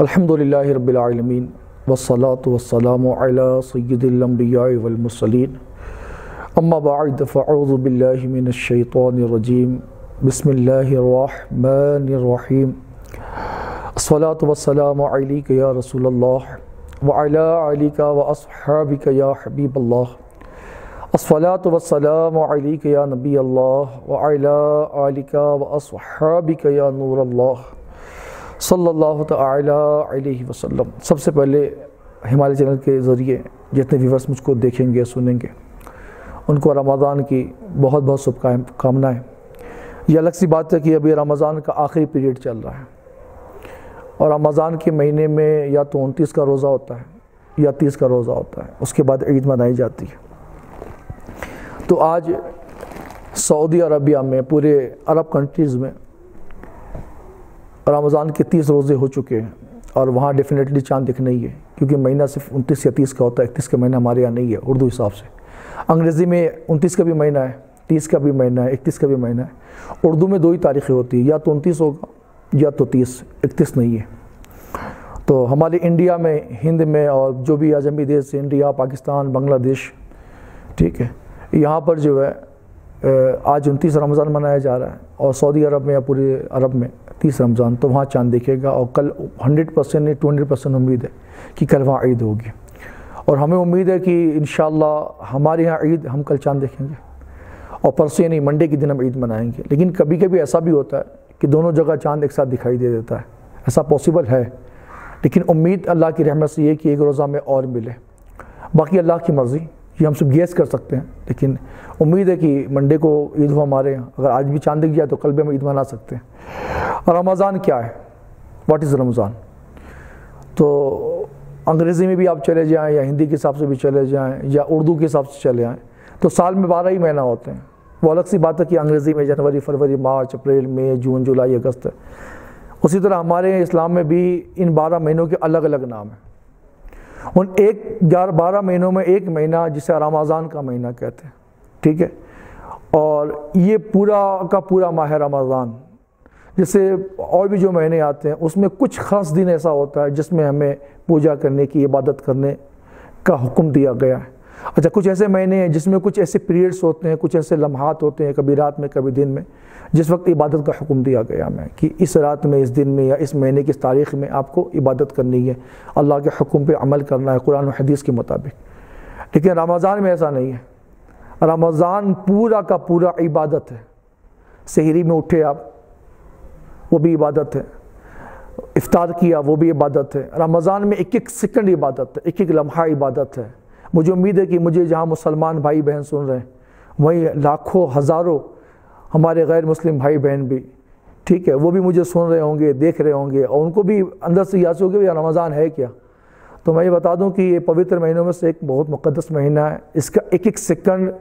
الحمدللہ رب العالمین والصلاة والسلام علی سید الانبیاء والمرسلین اما بعد فاعوذ باللہ من الشیطان الرجیم بسم اللہ الرحمن الرحیم الصلاة والسلام علیک یا رسول اللہ وعلی آلک واصحابک یا حبیب اللہ الصلاة والسلام علیک یا نبی اللہ وعلی آلک واصحابک یا نور اللہ صلی اللہ تعالی علیہ وسلم۔ سب سے پہلے ہمارے چینل کے ذریعے جتنے ویورز مجھ کو دیکھیں گے سنیں گے ان کو رمضان کی بہت بہت شبھ کامنائیں۔ یہ الگ سی بات ہے کہ ابھی رمضان کا آخری پیریڈ چل رہا ہے اور رمضان کے مہینے میں یا تو 29 کا روزہ ہوتا ہے یا 30 کا روزہ ہوتا ہے، اس کے بعد عید منائی جاتی ہے۔ تو آج سعودی عربیہ میں پورے عرب کنٹریز میں رمضان کے 30 روزے ہو چکے ہیں اور وہاں ڈیفینیٹلی چاند دکھنا ہی ہے، کیونکہ مہینہ صرف 29 یا 30 کا ہوتا ہے۔ 31 کا مہینہ ہمارے یہاں نہیں ہے اردو حساب سے۔ انگریزی میں 29 کا بھی مہینہ ہے، 30 کا بھی مہینہ ہے، 31 کا بھی مہینہ ہے۔ اردو میں 2 ہی تاریخیں ہوتی ہیں، یا تو 29 ہوگا یا تو 30، 31 نہیں ہے۔ تو ہمارے انڈیا میں، ہند میں اور جو بھی اجمی دیش، انڈیا، پاکستان، بنگلہ دیش، ٹھیک ہے، یہاں پر جو ہے آج 29 رمضان منایا جا رہا ہے اور سعودی عرب میں یا پورے عرب میں 30 رمضان، تو وہاں چاند دیکھے گا اور کل 100% نہیں 200% امید ہے کہ کل وہاں عید ہوگی، اور ہمیں امید ہے کہ انشاءاللہ ہمارے یہاں عید ہم کل چاند دیکھیں گے اور پرسوں یعنی منڈے کے دن ہم عید منائیں گے۔ لیکن کبھی کبھی ایسا بھی ہوتا ہے کہ دونوں جگہ چاند ایک ساتھ دکھائی دے دیتا ہے، ایسا پاسبل ہے، لیکن امید اللہ کی رحمت سے یہ کہ ایک روزہ میں اور ملے، باقی اللہ کی مرضی، یہ ہم سب گیس کر سکتے ہیں، لیکن امید ہے کہ منڈے کو عید ہو ہمارے یہاں۔ اگر آج بھی چاند دکھ جائے تو کل بھی ہم عید منا سکتے ہیں۔ رمضان کیا ہے؟ واٹ از رمضان؟ تو انگریزی میں بھی آپ چلے جائیں یا ہندی کے حساب سے بھی چلے جائیں یا اردو کے حساب سے چلے آئیں تو سال میں 12 ہی مہینہ ہوتے ہیں۔ وہ الگ سی بات ہے کہ انگریزی میں جنوری، فروری، مارچ، اپریل، مئی، جون، جولائی، اگست ہے۔ اسی طرح ہمارے اسلام میں بھی ان 12 مہینوں کے الگ الگ نام ہیں۔ ان 12 مہینوں میں ایک مہینہ جسے رمضان کا مہینہ کہتے ہیں، ٹھیک ہے، اور یہ پورا کا پورا ماہ رمضان، جیسے اور بھی جو مہینے آتے ہیں اس میں کچھ خاص دن ایسا ہوتا ہے جس میں ہمیں پوجا کرنے کی، عبادت کرنے کا حکم دیا گیا ہے۔ اچھا، کچھ ایسے مہینے ہیں جس میں کچھ ایسے پیریڈز ہوتے ہیں، کچھ ایسے لمحات ہوتے ہیں، کبھی رات میں کبھی دن میں، جس وقت عبادت کا حکم دیا گیا ہمیں کہ اس رات میں، اس دن میں یا اس مہینے کی اس تاریخ میں آپ کو عبادت کرنی ہے، اللہ کے حکم پہ عمل کرنا ہے قرآن و حدیث کے مطابق۔ لیکن رمضان میں ایسا نہیں ہے۔ رمضان پورا کا پورا عبادت ہے۔ سحری میں اٹھے آپ، وہ بھی عبادت ہے، افطار کیا وہ بھی عبادت ہے۔ رمضان میں ایک ایک سیکنڈ عبادت ہے، ایک ایک لمحہ عبادت ہے۔ مجھے امید ہے کہ مجھے جہاں مسلمان بھائی بہن سن رہے ہیں وہیں لاکھوں ہزاروں ہمارے غیر مسلم بھائی بہن بھی، ٹھیک ہے، وہ بھی مجھے سن رہے ہوں گے، دیکھ رہے ہوں گے، اور ان کو بھی اندر سے یاد ہوگا کہ رمضان ہے کیا۔ تو میں یہ بتا دوں کہ یہ پوتر مہینوں میں سے ایک بہت مقدس مہینہ ہے۔ اس کا ایک ایک سیکنڈ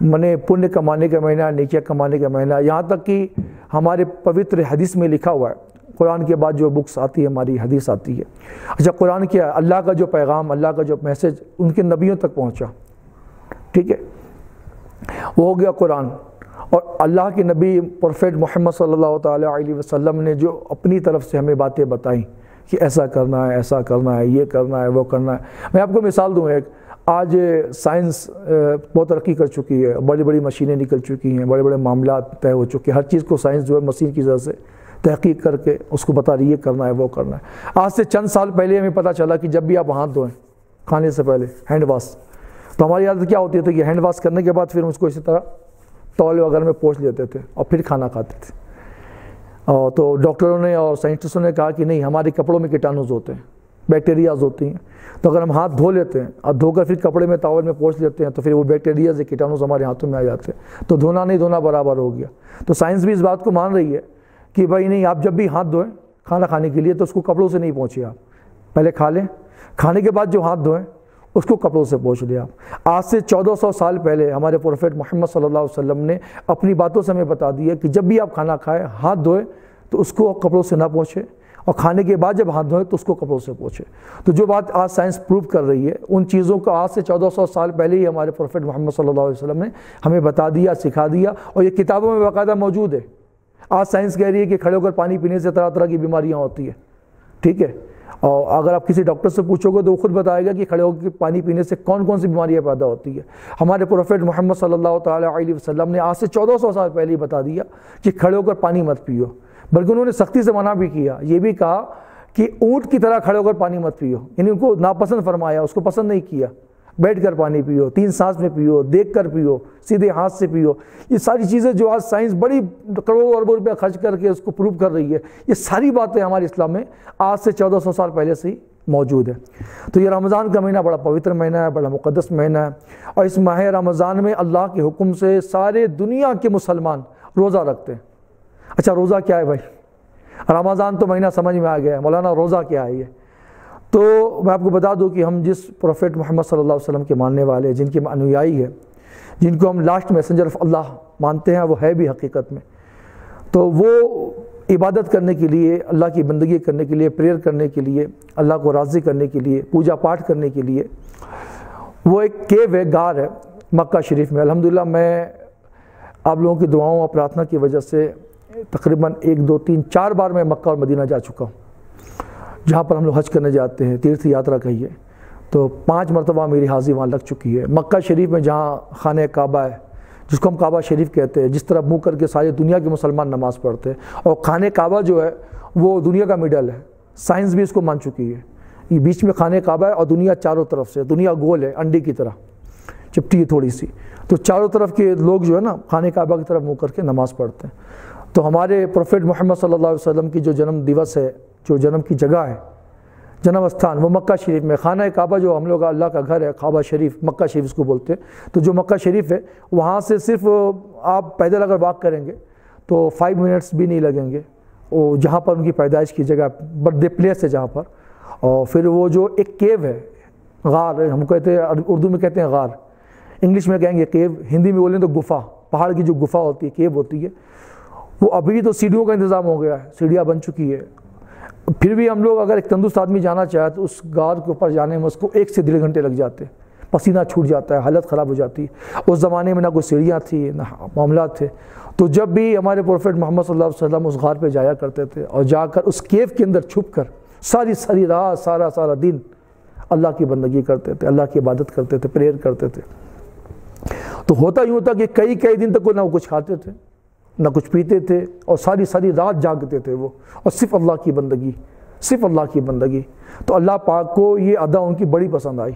پنیہ کمانے کا مہینہ، نیکیاں کمانے کا مہینہ، یہاں تک کہ ہمارے پوتر حدیث میں لکھا ہوا ہے، قرآن کے بعد جو بکس آتی ہے ہماری حدیث آتی ہے۔ اچھا، قرآن کیا ہے؟ اللہ کا جو پیغام، اللہ کا جو میسج ان کے نبیوں تک پہنچا، ٹھیک ہے، وہ ہو گیا قرآن۔ اور اللہ کے نبی پروفیٹ محمد صلی اللہ تعالیٰ علیہ وسلم نے جو اپنی طرف سے ہمیں باتیں بتائیں کہ ایسا کرنا ہے، ایسا کرنا ہے، یہ کرنا ہے، وہ کرنا ہے۔ میں آپ کو مثال دوں ایک، آج سائنس بہت ترقی کر چکی ہے، بڑی بڑی مشینیں نکل چکی ہیں، بڑے بڑے معاملات طے ہو چکے ہیں، ہر چیز کو سائنس جو ہے مشین کی ذریعے سے تحقیق کر کے اس کو بتا رہی ہے، یہ کرنا ہے، وہ کرنا ہے۔ آج سے چند سال پہلے ہمیں پتہ چلا کہ جب بھی آپ ہاتھ دھوئیں کھانے سے پہلے، ہینڈ واش، تو ہماری عادت کیا ہوتی تھی کہ ہینڈ واش کرنے کے بعد پھر اس کو اسی طرح ٹاول وغیرہ میں پوچھ لیتے تھے اور پھر کھانا کھاتے تھے۔ تو ڈاکٹروں نے اور سائنٹسٹوں نے کہا کہ نہیں، ہمارے کپڑوں میں کیٹانوز ہوتے ہیں، بیکٹیریاز ہوتی ہیں، تو اگر ہم ہاتھ دھو لیتے ہیں اور دھو کر پھر کپڑے میں ٹاول میں پوچھ لیتے ہیں تو پھر وہ بیکٹیریاز یا کیٹانوز ہمارے ہاتھوں میں آ جاتے ہیں، تو دھونا نہیں دھونا برابر ہو گیا۔ تو سائنس بھی اس بات کو مان رہی ہے کہ بھائی نہیں، آپ جب بھی ہاتھ دھوئیں کھانا کھانے کے لیے تو اس کو کپڑوں سے نہیں پوچھیں، آپ پہلے کھا لیں، کھانے کے بعد جو ہاتھ دھوئیں اس کو کپڑوں سے پوچھ لیں آپ۔ آج سے 1400 سال پہلے ہمارے پروفیٹ محمد صلی اللہ علیہ وسلم نے اپنی باتوں سے ہمیں بتا دیا کہ جب بھی آپ کھانا کھائیں، ہاتھ دھوئیں تو اس کو کپڑوں سے نہ پوچھیں، اور کھانے کے بعد جب ہاتھ دھوئیں تو اس کو کپڑوں سے پوچھیں۔ تو جو بات آج سائنس پروو کر رہی ہے، ان چیزوں کو آج سے 1400 سال پہلے ہی ہمارے پروفیٹ محمد صلی اللہ علیہ وسلم نے ہمیں بتا دیا، سکھا دیا، اور یہ کتابوں میں باقاعدہ موجود ہے۔ آج سائنس کہہ رہی ہے کہ کھڑے ہو کر پانی پینے سے طرح طرح کی بیماریاں ہوتی ہیں، ٹھیک ہے، اور اگر آپ کسی ڈاکٹر سے پوچھو گے تو وہ خود بتائے گا کہ کھڑے ہو کے پانی پینے سے کون کون سی بیماریاں پیدا ہوتی ہے۔ ہمارے پروفیٹ محمد صلی اللہ تعالیٰ علیہ وسلم نے آج سے 1400 سال پہلے ہی بتا دیا کہ کھڑے ہو کر پانی مت پیو، بلکہ انہوں نے سختی سے منع بھی کیا، یہ بھی کہا کہ اونٹ کی طرح کھڑے ہو کر پانی مت پیو، یعنی ان کو ناپسند فرمایا، اس کو پسند نہیں کیا۔ بیٹھ کر پانی پیو، 3 سانس میں پیو، دیکھ کر پیو، سیدھے ہاتھ سے پیو۔ یہ ساری چیزیں جو آج سائنس بڑی کروڑوں اربوں روپے خرچ کر کے اس کو پروو کر رہی ہے، یہ ساری باتیں ہمارے اسلام میں آج سے 1400 سال پہلے سے ہی موجود ہے۔ تو یہ رمضان کا مہینہ بڑا پوتر مہینہ ہے، بڑا مقدس مہینہ ہے، اور اس ماہ رمضان میں اللہ کے حکم سے سارے دنیا کے مسلمان روزہ رکھتے ہیں۔ اچھا روزہ کیا ہے بھائی؟ رمضان تو مہینہ سمجھ میں آ گیا ہے، مولانا روزہ کیا ہے یہ؟ تو میں آپ کو بتا دوں کہ ہم جس پروفیٹ محمد صلی اللہ علیہ وسلم کے ماننے والے ہیں، جن کے انویائی ہیں، جن کو ہم لاسٹ میسنجر آف اللہ مانتے ہیں، وہ ہے بھی حقیقت میں، تو وہ عبادت کرنے کے لیے، اللہ کی بندگی کرنے کے لیے، پریئر کرنے کے لیے، اللہ کو راضی کرنے کے لیے، پوجا پاٹ کرنے کے لیے، وہ ایک کیو ہے، غار ہے مکہ شریف میں۔ الحمدللہ میں آپ لوگوں کی دعاؤں اور پرارتھنا کی وجہ سے تقریباً 1 2 3 4 بار میں مکہ اور مدینہ جا چکا ہوں، جہاں پر ہم لوگ حج کرنے جاتے ہیں، تیرتھ یاترا کہیے، تو 5 مرتبہ میری حاضری وہاں لگ چکی ہے۔ مکہ شریف میں جہاں خانہ کعبہ ہے، جس کو ہم کعبہ شریف کہتے ہیں، جس طرح منہ کر کے ساری دنیا کے مسلمان نماز پڑھتے ہیں، اور خانہ کعبہ جو ہے وہ دنیا کا مڈل ہے، سائنس بھی اس کو مان چکی ہے، یہ بیچ میں خانہ کعبہ ہے اور دنیا چاروں طرف سے، دنیا گول ہے، انڈے کی طرح چپٹی ہے تھوڑی سی، تو چاروں طرف کے لوگ جو ہے نا خانہ کعبہ کی طرف منہ کر کے نماز پڑھتے ہیں۔ تو ہمارے پروفیٹ محمد صلی اللہ علیہ وسلم کی جو جنم دیوس ہے، جو جنم کی جگہ ہے، جنم استھان، وہ مکہ شریف میں۔ خانہ کعبہ جو ہم لوگ اللہ کا گھر ہے، کعبہ شریف، مکہ شریف اس کو بولتے ہیں، تو جو مکہ شریف ہے وہاں سے صرف آپ پیدل اگر واک کریں گے تو 5 منٹس بھی نہیں لگیں گے، وہ جہاں پر ان کی پیدائش کی جگہ، برتھ ڈے پلیس ہے جہاں پر۔ اور پھر وہ جو ایک کیو ہے، غار، ہم کہتے ہیں اردو میں کہتے ہیں غار، انگلش میں کہیں گے کیو، ہندی میں بولیں تو گفا، پہاڑ کی جو گفا ہوتی ہے، کیو ہوتی ہے، وہ ابھی تو سیڑھیوں کا انتظام ہو گیا ہے، سیڑھیاں بن چکی ہے، پھر بھی ہم لوگ اگر ایک تندرست آدمی جانا چاہے تو اس غار کے اوپر جانے میں اس کو 1 سے 1.5 گھنٹے لگ جاتے ہیں، پسینہ چھوٹ جاتا ہے، حالت خراب ہو جاتی ہے۔ اس زمانے میں نہ کوئی سیڑھیاں تھی، نہ معاملات تھے، تو جب بھی ہمارے پروفیٹ محمد صلی اللہ علیہ وسلم اس غار پہ جایا کرتے تھے، اور جا کر اس کیو کے اندر چھپ کر ساری رات، سارا دن اللہ کی بندگی کرتے تھے، اللہ کی عبادت کرتے تھے، پریئر کرتے تھے۔ تو ہوتا یوں تھا کہ کئی دن تک وہ نہ کچھ کھاتے تھے، نہ کچھ پیتے تھے، اور ساری رات جاگتے تھے وہ، اور صرف اللہ کی بندگی، صرف اللہ کی بندگی۔ تو اللہ پاک کو یہ ادا ان کی بڑی پسند آئی،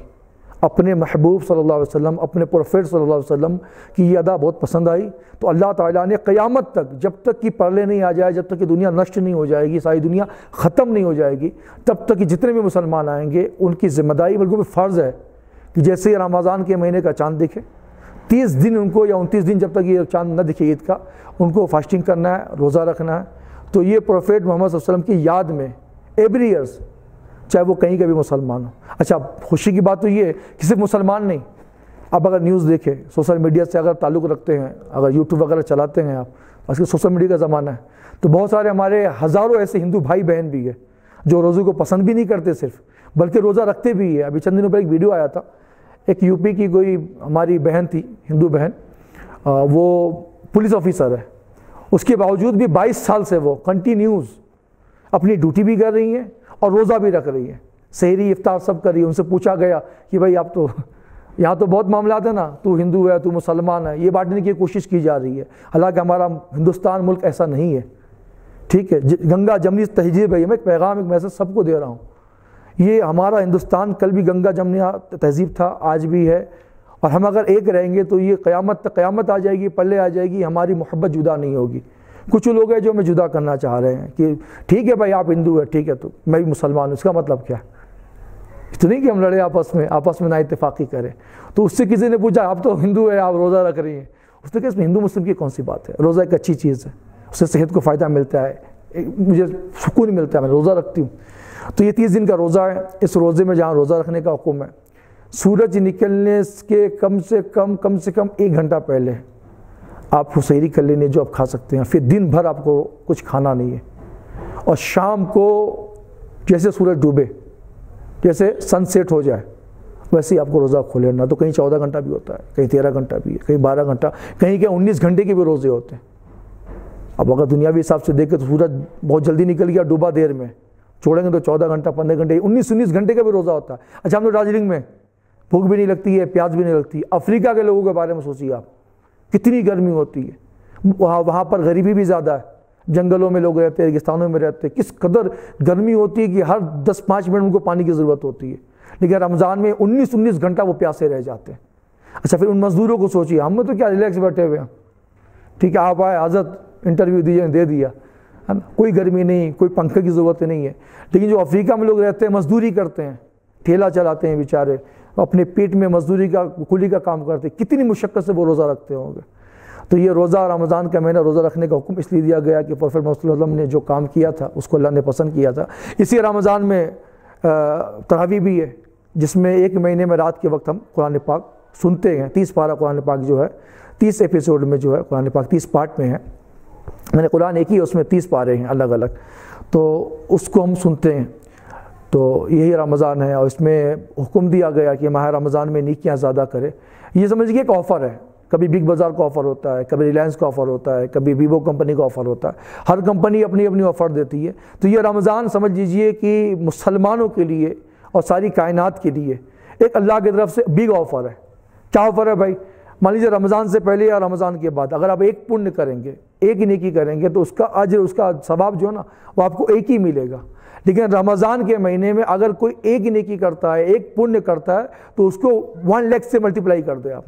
اپنے محبوب صلی اللہ علیہ وسلم، اپنے پروفیٹ صلی اللہ علیہ وسلم کی یہ ادا بہت پسند آئی۔ تو اللہ تعالیٰ نے قیامت تک، جب تک کہ پرلے نہیں آ جائے، جب تک کہ دنیا نشٹ نہیں ہو جائے گی، ساری دنیا ختم نہیں ہو جائے گی، تب تک کہ جتنے بھی مسلمان آئیں گے ان کی ذمہ داری، بلکہ فرض ہے کہ جیسے رمضان کے مہینے کا چاند دکھے، 30 دن ان کو، یا 29 دن جب تک یہ چاند نہ دکھے عید کا، ان کو فاسٹنگ کرنا ہے، روزہ رکھنا ہے۔ تو یہ پروفیٹ محمد صلی اللہ علیہ وسلم کی یاد میں ایوری ایئرس، چاہے وہ کہیں کا بھی مسلمان ہو۔ اچھا خوشی کی بات تو یہ ہے کہ صرف مسلمان نہیں، آپ اگر نیوز دیکھیں، سوشل میڈیا سے اگر تعلق رکھتے ہیں، اگر یوٹیوب وغیرہ چلاتے ہیں آپ، آج کل سوشل میڈیا کا زمانہ ہے، تو بہت سارے ہمارے ہزاروں ایسے ہندو بھائی بہن بھی ہیں جو روزے کو پسند بھی نہیں کرتے صرف، بلکہ روزہ رکھتے بھی ہیں۔ ابھی چند دنوں پہلے ایک ویڈیو آیا تھا، ایک یو پی کی کوئی ہماری بہن تھی، ہندو بہن، وہ پولیس آفیسر ہے، اس کے باوجود بھی 22 سال سے وہ کنٹینیوز اپنی ڈیوٹی بھی کر رہی ہیں اور روزہ بھی رکھ رہی ہیں، سحری افطار سب کر رہی ہے۔ ان سے پوچھا گیا کہ بھائی آپ تو یہاں تو بہت معاملات ہیں نا، تو ہندو ہے، تو مسلمان ہے، یہ بانٹنے کی کوشش کی جا رہی ہے، حالانکہ ہمارا ہندوستان ملک ایسا نہیں ہے، ٹھیک ہے، گنگا جمنی تہذیب ہے، میں ایک پیغام، ایک میسج سب کو دے رہا ہوں، یہ ہمارا ہندوستان کل بھی گنگا جمنی تہذیب تھا، آج بھی ہے، اور ہم اگر ایک رہیں گے تو یہ قیامت آ جائے گی، پلے آ جائے گی، ہماری محبت جدا نہیں ہوگی۔ کچھ لوگ ہیں جو ہمیں جدا کرنا چاہ رہے ہیں کہ ٹھیک ہے بھائی آپ ہندو ہے، ٹھیک ہے، تو میں بھی مسلمان ہوں، اس کا مطلب کیا ہے؟ تو نہیں کہ ہم لڑے آپس میں نا اتفاقی کریں۔ تو اس سے کسی نے پوچھا آپ تو ہندو ہے، آپ روزہ رکھ رہی ہیں، اس نے کہا اس میں ہندو مسلم کی کون سی بات ہے، روزہ ایک اچھی چیز ہے، اس سے صحت کو فائدہ ملتا ہے، مجھے سکون ملتا ہے، میں روزہ رکھتی ہوں۔ تو یہ 30 دن کا روزہ ہے، اس روزے میں جہاں روزہ رکھنے کا حکم ہے، سورج نکلنے کے کم سے کم 1 گھنٹہ پہلے آپ کو سحری کر لینی جو آپ کھا سکتے ہیں، پھر دن بھر آپ کو کچھ کھانا نہیں ہے، اور شام کو جیسے سورج ڈوبے، جیسے سن سیٹ ہو جائے، ویسے ہی آپ کو روزہ کھولے لینا۔ تو کہیں 14 گھنٹہ بھی ہوتا ہے، کہیں 13 گھنٹہ بھی ہے، کہیں 12 گھنٹہ، کہیں کہ 19 گھنٹے کے بھی روزے ہوتے ہیں۔ اب اگر دنیاوی حساب سے دیکھیں تو سورج بہت جلدی نکل گیا، ڈوبا دیر میں، چھوڑیں گے تو 14 گھنٹہ 15 گھنٹے 19 گھنٹے کا بھی روزہ ہوتا ہے. اچھا ہم لوگ دارجلنگ میں بھوک بھی نہیں لگتی ہے, پیاس بھی نہیں لگتی. افریقہ کے لوگوں کے بارے میں سوچیے آپ, کتنی گرمی ہوتی ہے وہاں پر, غریبی بھی زیادہ ہے, جنگلوں میں لوگ رہتے ہیں, ریگستانوں میں رہتے ہیں, کس قدر گرمی ہوتی ہے کہ ہر 10-5 منٹ ان کو پانی کی ضرورت ہوتی ہے. لیکن رمضان میں 19 گھنٹہ وہ پیاسے رہ جاتے ہیں. اچھا پھر ان مزدوروں کو سوچیے, ہم تو کیا ریلیکس بیٹھے ہوئے ہیں, ٹھیک ہے آپ آئے حضرت انٹرویو دیجیے, دے دیا ہے نا, کوئی گرمی نہیں, کوئی پنکھے کی ضرورت نہیں ہے. لیکن جو افریقہ میں لوگ رہتے ہیں مزدوری کرتے ہیں, ٹھیلا چلاتے ہیں بیچارے, اپنے پیٹ میں مزدوری کا کولی کا کام کرتے ہیں, کتنی مشقت سے وہ روزہ رکھتے ہوں گے. تو یہ روزہ رمضان کا مہینہ روزہ رکھنے کا حکم اس لیے دیا گیا کہ پروفیٹ محمد صلی اللہ علیہ وسلم نے جو کام کیا تھا اس کو اللہ نے پسند کیا تھا. اسی رمضان میں تراویح بھی ہے, جس میں ایک مہینے میں رات کے وقت ہم قرآن پاک سنتے ہیں. 30 پارہ قرآن پاک جو ہے 30 ایپیسوڈ میں جو ہے قرآن پاک 30 پارٹ میں ہے. میں نے قرآن ایک ہی ہے, اس میں 30 پارے ہیں الگ الگ, تو اس کو ہم سنتے ہیں. تو یہی رمضان ہے, اور اس میں حکم دیا گیا کہ ماہ رمضان میں نیکیاں زیادہ کرے. یہ سمجھیے ایک آفر ہے, کبھی بگ بازار کا آفر ہوتا ہے, کبھی ریلائنس کا آفر ہوتا ہے, کبھی ویوو کمپنی کا آفر ہوتا ہے, ہر کمپنی اپنی اپنی آفر دیتی ہے. تو یہ رمضان سمجھ لیجئے کہ مسلمانوں کے لیے اور ساری کائنات کے لیے ایک اللہ کی طرف سے بگ آفر ہے. کیا آفر ہے بھائی؟ مان لیجیے رمضان سے پہلے یا رمضان کے بعد اگر آپ ایک پنیہ کریں گے, ایک نیکی کریں گے, تو اس کا اجر, اس کا ثواب جو ہے نا وہ آپ کو ایک ہی ملے گا. لیکن رمضان کے مہینے میں اگر کوئی ایک نیکی کرتا ہے, ایک پنیہ کرتا ہے, تو اس کو 1 لاکھ سے ملٹیپلائی کر دے آپ.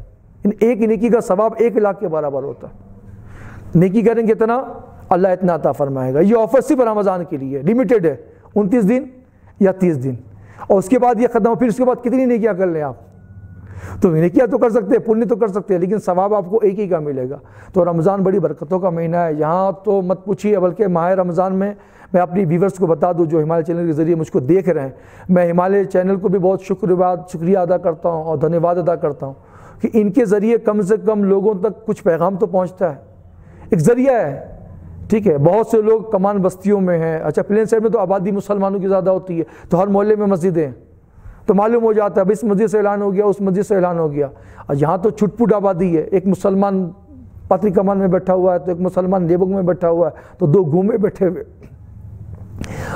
ایک نیکی کا ثواب 1 لاکھ کے برابر ہوتا ہے. نیکی کریں گے اتنا, اللہ اتنا عطا فرمائے گا. یہ آفر صرف رمضان کے لیے لمیٹڈ ہے, 29 دن یا 30 دن, اور اس کے بعد یہ ختم. پھر اس کے بعد کتنی نیکیاں کر لیں آپ, تو نیکیاں تو کر سکتے ہیں, پنیہ تو کر سکتے ہیں, لیکن ثواب آپ کو ایک ہی کا ملے گا. تو رمضان بڑی برکتوں کا مہینہ ہے. یہاں تو مت پوچھیے, بلکہ ماہ رمضان میں اپنی ویورز کو بتا دوں جو ہمالیہ چینل کے ذریعے مجھ کو دیکھ رہے ہیں, میں ہمالیہ چینل کو بھی بہت شکریہ ادا کرتا ہوں اور دھنیواد ادا کرتا ہوں کہ ان کے ذریعے کم سے کم لوگوں تک کچھ پیغام تو پہنچتا ہے, ایک ذریعہ ہے. ٹھیک ہے, بہت سے لوگ کمان بستیوں میں ہیں. اچھا پلین سائڈ میں تو آبادی مسلمانوں کی زیادہ ہوتی ہے, تو ہر محلے میں مسجدیں ہیں, تو معلوم ہو جاتا ہے اس مسجد سے اعلان ہو گیا, اس مسجد سے اعلان ہو گیا. اور یہاں تو چھٹ پٹ آبادی ہے, ایک مسلمان پاتری کمان میں بیٹھا ہوا ہے, تو ایک مسلمان لیبنگ میں بیٹھا ہوا ہے, تو 2 گھومے بیٹھے ہوئے,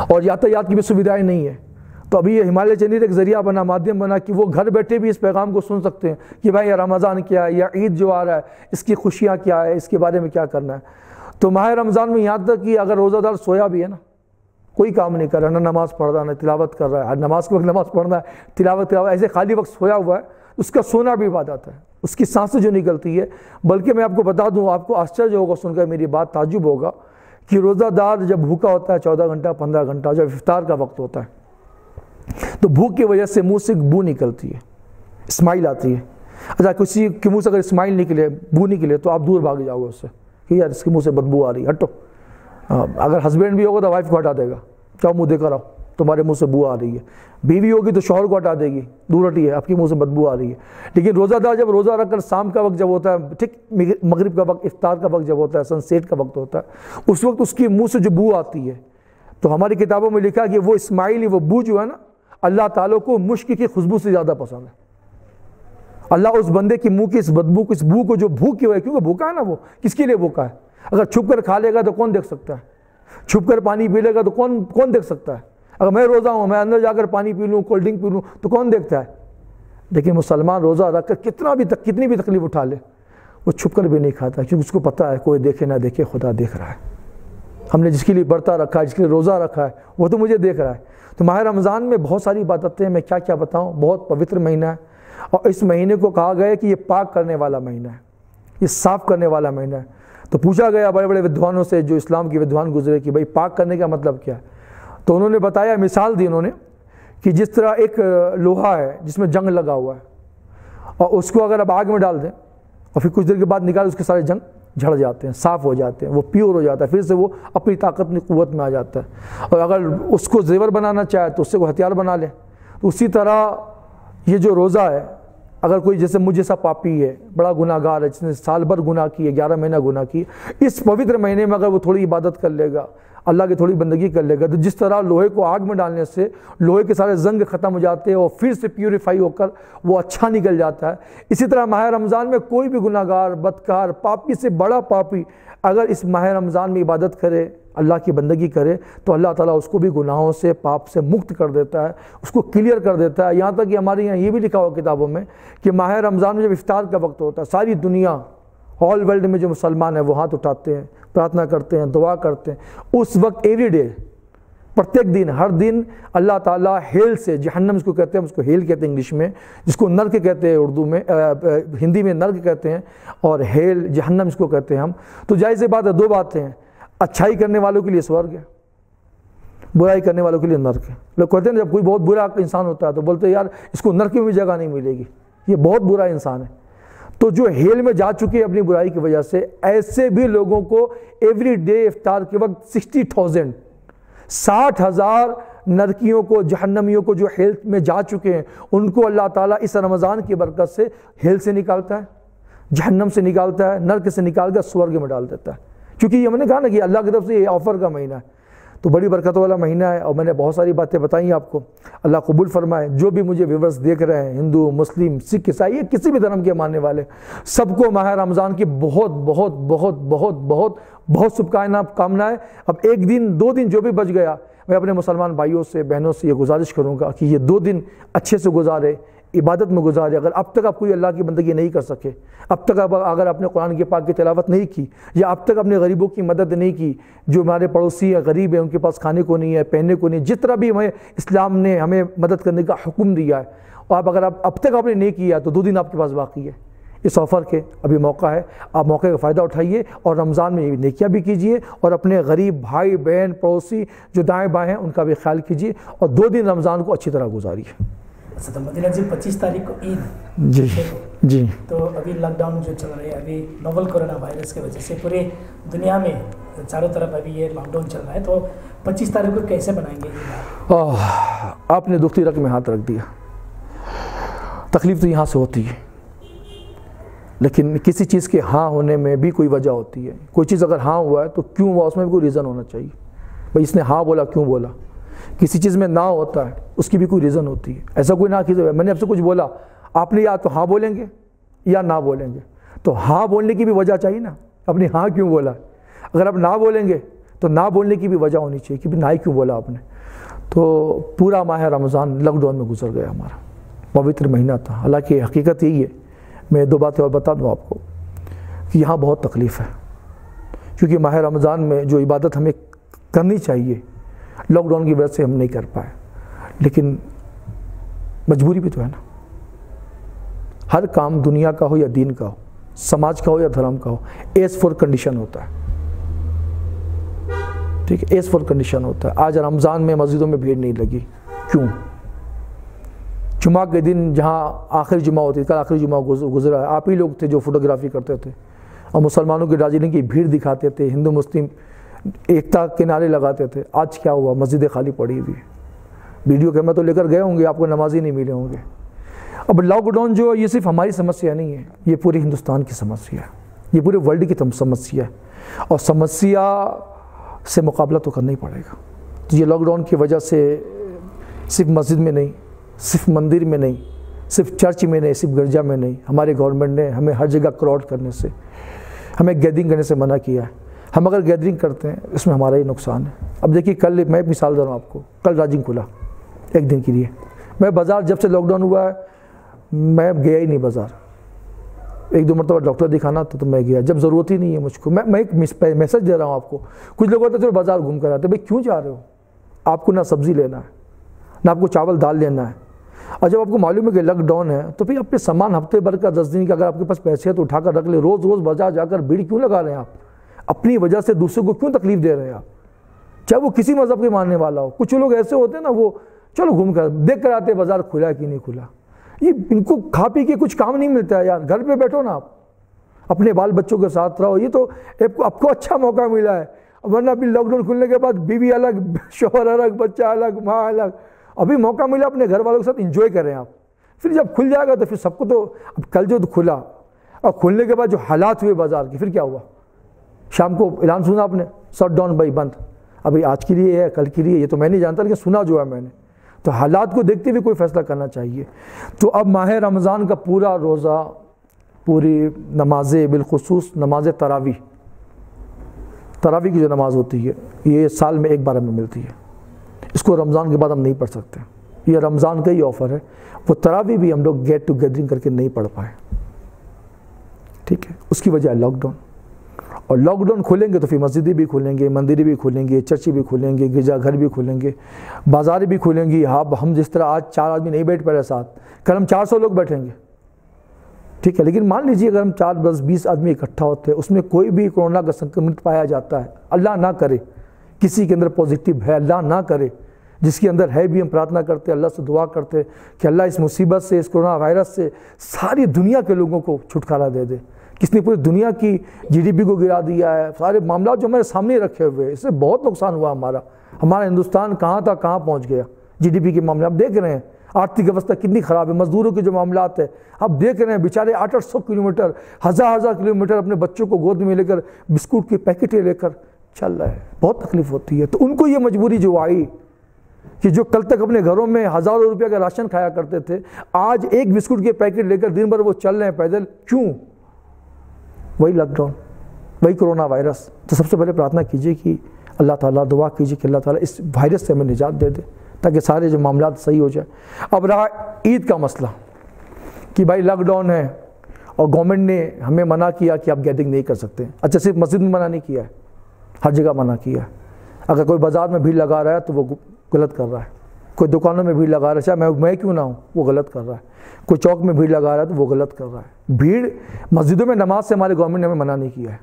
اور یاتایات کی بھی سویدھائیں نہیں ہیں. تو ابھی یہ ہمالیہ چینل ایک ذریعہ بنا, مادھیم بنا کہ وہ گھر بیٹھے بھی اس پیغام کو سن سکتے ہیں کہ بھائی یہ رمضان کیا ہے, یا عید جو آ رہا ہے اس کی خوشیاں کیا ہے, اس کے بارے میں کیا کرنا ہے. تو ماہ رمضان میں یہاں تک کہ اگر روزہ دار سویا بھی ہے نا, کوئی کام نہیں کر رہا, نہ نماز پڑھ رہا, نہ تلاوت کر رہا ہے, نماز کے وقت نماز پڑھنا ہے, تلاوت ایسے خالی وقت سویا ہوا ہے, اس کا سونا بھی عبادت ہے, اس کی سانسیں جو نکلتی ہے. بلکہ میں آپ کو بتا دوں, آپ کو آشچرج ہوگا سن کر, میری بات تعجب ہوگا کہ روزہ دار جب بھوکا ہوتا ہے 14 گھنٹہ 15 گھنٹہ, جب افطار کا وقت ہوتا ہے, تو بھوک کی وجہ سے منہ سے بو نکلتی ہے, اسمائل آتی ہے. اچھا کسی کے منہ سے اگر اسمائل نکلے, بو نکلے, تو آپ دور بھاگ جاؤ گے اس سے کہ یار اس کے منہ سے بدبو آ رہی ہے, ہٹو. اگر ہسبینڈ بھی ہوگا تو وائف کو ہٹا دے گا, کیا منہ دے کر آؤ, تمہارے منہ سے بو آ رہی ہے. بیوی ہوگی تو شوہر کو ہٹا دے گی, دور ہٹی ہے, آپ کے منہ سے بدبو آ رہی ہے. لیکن روزہ دار جب روزہ رکھ کر شام کا وقت جب ہوتا ہے, ٹھیک مغرب کا وقت, افطار کا وقت جب ہوتا ہے, سن سیٹ کا وقت ہوتا ہے, اس وقت اس کے منہ سے جو بو آتی ہے, تو ہماری کتابوں میں لکھا کہ وہ اسماعیلی, وہ بو جو ہے نا, اللہ تعالیٰ کو مشک کی خوشبو سے زیادہ پسند ہے. اللہ اس بندے کی منہ کی اس بدبو کو, اس بو کو, جو بھوک کی وجہ, کیونکہ بھوکا ہے نا, وہ کس کے لیے بھوکا ہے؟ اگر چھپ کر کھا لے گا تو کون دیکھ سکتا ہے, چھپ کر پانی پی لے گا تو کون دیکھ سکتا ہے. اگر میں روزہ ہوں, میں اندر جا کر پانی پی لوں, کولڈ ڈرنک پی لوں, تو کون دیکھتا ہے. لیکن مسلمان روزہ رکھ کر کتنی بھی تکلیف اٹھا لے, وہ چھپ کر بھی نہیں کھاتا, کیونکہ اس کو پتہ ہے کوئی دیکھے نہ دیکھے, خدا دیکھ رہا ہے. ہم نے جس کے لیے برتا رکھا ہے, جس کے لیے روزہ رکھا ہے, وہ تو مجھے دیکھ رہا ہے. تو ماہ رمضان میں بہت ساری عبادتیں ہیں, میں کیا بتاؤں, بہت پوتر مہینہ ہے. اور اس مہینے کو کہا گیا کہ یہ پاک کرنے والا مہینہ ہے, یہ صاف کرنے والا مہینہ ہے. تو پوچھا گیا بڑے بڑے ودوانوں سے, جو اسلام کے ودوان گزرے, کہ بھائی پاک کرنے کا مطلب کیا ہے. تو انہوں نے بتایا, مثال دی انہوں نے, کہ جس طرح ایک لوہا ہے جس میں جنگ لگا ہوا ہے, اور اس کو اگر آپ آگ میں ڈال دیں اور پھر کچھ دیر کے بعد نکال, اس کے سارے جنگ جھڑ جاتے ہیں, صاف ہو جاتے ہیں, وہ پیور ہو جاتا ہے, پھر سے وہ اپنی طاقت میں قوت میں آ جاتا ہے. اور اگر اس کو زیور بنانا چاہے تو اس سے کوئی ہتھیار بنا لے. تو اسی طرح یہ جو روزہ ہے, اگر کوئی جیسے مجھ جیسا پاپی ہے, بڑا گناہ گار ہے, جس نے سال بھر گناہ کی ہے, 11 مہینہ گناہ کی, اس پوتر مہینے میں اگر وہ تھوڑی عبادت کر لے گا, اللہ کی تھوڑی بندگی کر لے گا تو جس طرح لوہے کو آگ میں ڈالنے سے لوہے کے سارے زنگ ختم ہو جاتے ہیں اور پھر سے پیوریفائی ہو کر وہ اچھا نکل جاتا ہے، اسی طرح ماہ رمضان میں کوئی بھی گناہ گار، بدکار، پاپی سے بڑا پاپی اگر اس ماہ رمضان میں عبادت کرے، اللہ کی بندگی کرے تو اللہ تعالیٰ اس کو بھی گناہوں سے، پاپ سے مکت کر دیتا ہے، اس کو کلیئر کر دیتا ہے۔ یہاں تک کہ ہمارے یہاں یہ بھی لکھا ہوا کتابوں میں کہ ماہ رمضان میں جب افطار کا وقت ہوتا ہے، ساری دنیا، آل ورلڈ میں جو مسلمان ہیں وہ ہاتھ اٹھاتے ہیں، پرارتھنا کرتے ہیں، دعا کرتے ہیں۔ اس وقت ایوری ڈے، پرتیک دن، ہر دن اللہ تعالیٰ ہیل سے، جہنم اس کو کہتے ہیں، اس کو ہیل کہتے ہیں انگلش میں، جس کو نرک کہتے ہیں اردو میں، ہندی میں نرک کہتے ہیں، اور ہیل جہنم اس کو کہتے ہیں ہم۔ تو جائز بات ہے، دو باتیں ہیں، اچھائی کرنے والوں کے لیے سورگ ہے، برائی کرنے والوں کے لیے نرک ہے۔ لوگ کہتے ہیں جب کوئی بہت برا انسان ہوتا ہے تو بولتے ہیں یار اس کو نرک میں بھی جگہ نہیں ملے گی، یہ بہت برا انسان ہے۔ تو جو ہیل میں جا چکے اپنی برائی کی وجہ سے، ایسے بھی لوگوں کو ایوری ڈے افطار کے وقت 60,000 نرکیوں کو، جہنمیوں کو جو ہیل میں جا چکے ہیں، ان کو اللہ تعالیٰ اس رمضان کی برکت سے ہیل سے نکالتا ہے، جہنم سے نکالتا ہے، نرک سے نکال کر سورگ میں ڈال دیتا ہے۔ کیونکہ یہ میں نے کہا نا کہ اللہ کی طرف سے یہ آفر کا مہینہ ہے، تو بڑی برکتوں والا مہینہ ہے، اور میں نے بہت ساری باتیں بتائی آپ کو، اللہ قبول فرمائے۔ جو بھی مجھے ویورز دیکھ رہے ہیں، ہندو، مسلم، سکھ، عیسائی، کسی بھی دھرم کے ماننے والے، سب کو ماہ رمضان کی بہت بہت بہت بہت بہت بہت شبھکامنائیں۔ اب ایک دن، 2 دن جو بھی بچ گیا، میں اپنے مسلمان بھائیوں سے، بہنوں سے یہ گزارش کروں گا کہ یہ 2 دن اچھے سے گزارے، عبادت میں گزارے۔ اگر اب تک آپ کوئی اللہ کی بندگی نہیں کر سکے، اب تک اگر آپ نے قرآن کے پاک کی تلاوت نہیں کی، یا اب تک اپنے غریبوں کی مدد نہیں کی، جو ہمارے پڑوسی ہیں، غریب ہیں، ان کے پاس کھانے کو نہیں ہے، پہننے کو نہیں، جس طرح بھی ہمیں اسلام نے ہمیں مدد کرنے کا حکم دیا ہے، اور اگر اب تک آپ نے نہیں کیا تو 2 دن آپ کے پاس باقی ہے اس آفر کے، ابھی موقع ہے، آپ موقع کا فائدہ اٹھائیے، اور رمضان میں نیکیاں بھی کیجیے، اور اپنے غریب بھائی بہن، پڑوسی جو دائیں بائیں ہیں ان کا بھی خیال کیجیے، اور 2 دن رمضان کو اچھی طرح گزاریے۔ تو مدینہ جی 25 تاریخ کو عید، جی تو ابھی لاک ڈاؤن جو چل رہا ہے، ابھی نوول کورونا وائرس کی وجہ سے پوری دنیا میں چاروں طرف ابھی یہ لاک ڈاؤن چل رہا ہے، تو 25 تاریخ کو کیسے بنائیں گے؟ آپ نے دکھتی رقم میں ہاتھ رکھ دیا۔ تکلیف تو یہاں سے ہوتی ہے، لیکن کسی چیز کے ہاں ہونے میں بھی کوئی وجہ ہوتی ہے۔ کوئی چیز اگر ہاں ہوا ہے تو کیوں ہوا، اس میں بھی کوئی ریزن ہونا چاہیے۔ بھائی اس نے ہاں بولا، کیوں بولا؟ کسی چیز میں نہ ہوتا ہے اس کی بھی کوئی ریزن ہوتی ہے۔ ایسا کوئی نہ کہ میں نے آپ سے کچھ بولا، آپ نے یا تو ہاں بولیں گے یا نہ بولیں گے، تو ہاں بولنے کی بھی وجہ چاہیے نا، اپنی ہاں کیوں بولا؟ اگر آپ نہ بولیں گے تو نہ بولنے کی بھی وجہ ہونی چاہیے کہ نہ ہی کیوں بولا آپ نے۔ تو پورا ماہ رمضان لاک ڈاؤن میں گزر گیا، ہمارا پوتر مہینہ تھا۔ حالانکہ حقیقت یہی ہے، میں 2 باتیں اور بتا دوں آپ کو کہ یہاں بہت تکلیف ہے، کیونکہ ماہ رمضان میں جو عبادت ہمیں کرنی چاہیے لاک ڈاؤن کی وجہ سے ہم نہیں کر پائے، لیکن مجبوری بھی تو ہے نا۔ ہر کام دنیا کا ہو یا دین کا ہو، سماج کا ہو یا دھرم کا ہو، ایز فور کنڈیشن ہوتا ہے، ٹھیک ہے، ایز فور کنڈیشن ہوتا ہے۔ آج رمضان میں مسجدوں میں بھیڑ نہیں لگی، کیوں؟ جمعہ کے دن جہاں آخری جمعہ ہوتی تھی، کل آخری جمعہ گزرا ہے، آپ ہی لوگ تھے جو فوٹوگرافی کرتے تھے اور مسلمانوں کی دارجلنگ کی بھیڑ دکھاتے تھے، ہندو مسلم ایکتا کے نعرے لگاتے تھے۔ آج کیا ہوا؟ مسجدیں خالی پڑی ہوئی، ویڈیو کیمرہ تو لے کر گئے ہوں گے، آپ کو نمازی نہیں ملے ہوں گے۔ اب لاک ڈاؤن جو یہ صرف ہماری سمسیا نہیں ہے، یہ پورے ہندوستان کی سمسیا ہے، یہ پورے ورلڈ کی سمسیا ہے، اور سمسیا سے مقابلہ تو کرنا ہی پڑے گا۔ تو یہ لاک ڈاؤن کی وجہ سے صرف مسجد میں نہیں، صرف مندر میں نہیں، صرف چرچ میں نہیں، صرف گرجا میں نہیں، ہمارے گورنمنٹ نے ہمیں ہر جگہ کراؤڈ کرنے سے، ہمیں گیدرنگ کرنے سے منع کیا ہے۔ ہم اگر گیدرنگ کرتے ہیں اس میں ہمارا ہی نقصان ہے۔ اب دیکھیے کل میں مثال دے رہا ہوں آپ کو، کل راجنگ کھلا 1 دن کے لیے، میں بازار جب سے لاک ڈاؤن ہوا ہے میں گیا ہی نہیں بازار، 1-2 مرتبہ ڈاکٹر دکھانا تھا تو میں گیا، جب ضرورت ہی نہیں ہے مجھ کو۔ میں ایک میسج دے رہا ہوں آپ کو، کچھ لوگ ہوتے ہیں چلو بازار گھوم کر آتے، بھائی کیوں جا رہے ہو؟ آپ کو نہ سبزی لینا ہے، نہ آپ کو چاول دال لینا ہے، اور جب آپ کو معلوم ہے کہ لاک ڈاؤن ہے تو پھر اپنے سامان ہفتے بھر کا 10 دن کا اگر آپ کے پاس پیسے ہیں تو اٹھا کر رکھ لے۔ روز روز بازار جا کر بھیڑ کیوں لگا رہے ہیں آپ؟ اپنی وجہ سے دوسرے کو کیوں تکلیف دے رہے ہیں آپ؟ چاہے وہ کسی مذہب کے ماننے والا ہو۔ کچھ لوگ ایسے ہوتے ہیں نا، وہ چلو گھوم کر دیکھ کر آتے بازار کھلا ہے کہ نہیں کھلا، یہ ان کو کھا پی کے کچھ کام نہیں ملتا ہے یار، گھر پہ بیٹھو نا، آپ اپنے بال بچوں کے ساتھ رہو، یہ تو آپ کو اچھا موقع ملا ہے، ورنہ ابھی لاک ڈاؤن کھلنے کے بعد بیوی الگ، شوہر الگ، بچہ الگ، ماں الگ، ابھی موقع ملا اپنے گھر والوں کے ساتھ انجوائے کریں آپ۔ پھر جب کھل جائے گا تو پھر سب کو تو، اب کل جو کھلا اور کھلنے کے بعد جو حالات ہوئے بازار کے، پھر کیا ہوا؟ شام کو اعلان سنا آپ نے، شٹ ڈاؤن بھائی، بند۔ ابھی آج کے لیے ہے، کل کے لیے، یہ تو میں نہیں جانتا، لیکن سنا جو ہے میں نے، تو حالات کو دیکھتے ہوئے کوئی فیصلہ کرنا چاہیے۔ تو اب ماہ رمضان کا پورا روزہ، پوری نمازیں، بالخصوص نماز تراویح کی جو نماز ہوتی ہے یہ سال میں ایک بار ہمیں ملتی ہے، اس کو رمضان کے بعد ہم نہیں پڑھ سکتے، یہ رمضان کا ہی آفر ہے۔ وہ تراویح بھی ہم لوگ گیٹ ٹو گیدرنگ کر کے نہیں پڑھ پائے، ٹھیک ہے، اس کی وجہ ہے لاک ڈاؤن۔ اور لاک ڈاؤن کھولیں گے تو پھر مسجدیں بھی کھولیں گے، مندریں بھی کھولیں گے، چرچیں بھی کھولیں گے، گرجا گھر بھی کھولیں گے، بازاریں بھی کھولیں گی۔ ہم جس طرح آج 4 آدمی نہیں بیٹھ پا رہے ساتھ، کل ہم 400 لوگ بیٹھیں گے، ٹھیک ہے، لیکن مان لیجیے اگر ہم 4 10 20 آدمی اکٹھا ہوتے ہیں، اس میں کوئی بھی کورونا کا سنکرمت پایا جاتا ہے، اللہ نہ کرے کسی کے اندر پازیٹیو ہے، اللہ نہ کرے، جس کے اندر ہے بھی ہم پرارتھنا کرتے، اللہ سے دعا کرتے کہ اللہ اس مصیبت سے، اس کورونا وائرس سے ساری دنیا کے لوگوں کو چھٹکارا دے دے۔ کس نے پوری دنیا کی GDP کو گرا دیا ہے، سارے معاملات جو ہمارے سامنے رکھے ہوئے، اس سے بہت نقصان ہوا ہمارا ہندوستان کہاں تھا کہاں پہنچ گیا GDP کے معاملے۔ آپ دیکھ رہے ہیں آرتھک اوستھا کتنی خراب ہے، مزدوروں کے جو معاملات ہیں آپ دیکھ رہے ہیں، بیچارے 800 کلومیٹر، ہزار کلومیٹر اپنے بچوں کو گود میں لے کر بسکٹ کی پیکٹیں لے کر چل رہے ہیں، بہت تکلیف ہوتی ہے۔ تو ان کو یہ مجبوری جو آئی کہ جو کل تک اپنے گھروں میں ہزاروں روپیہ کا راشن کھایا کرتے تھے، آج ایک بسکٹ کے پیکٹ لے کر دن بھر وہ چل رہے ہیں پیدل، کیوں؟ وہی لاک ڈاؤن، وہی کرونا وائرس۔ تو سب سے پہلے پرارتھنا کیجیے کہ اللہ تعالیٰ، دعا کیجیے کہ اللہ تعالیٰ اس وائرس سے ہمیں نجات دے دے تاکہ سارے جو معاملات صحیح ہو جائے۔ اب رہا عید کا مسئلہ کہ بھائی لاک ڈاؤن ہے اور گورنمنٹ نے ہمیں منع کیا کہ آپ گیدرنگ نہیں کر سکتے۔ اچھا، صرف مسجد میں منع نہیں کیا ہے، ہر جگہ منع کیا ہے۔ اگر کوئی بازار میں بھیڑ لگا رہا ہے تو وہ غلط کر رہا ہے، کوئی دکانوں میں بھیڑ لگا رہا ہے، چاہے میں کیوں نہ ہوں، وہ غلط کر رہا ہے، کوئی چوک میں بھیڑ لگا رہا ہے تو وہ غلط کر رہا ہے۔ بھیڑ مسجدوں میں نماز سے ہمارے گورنمنٹ نے ہمیں منع نہیں کیا ہے،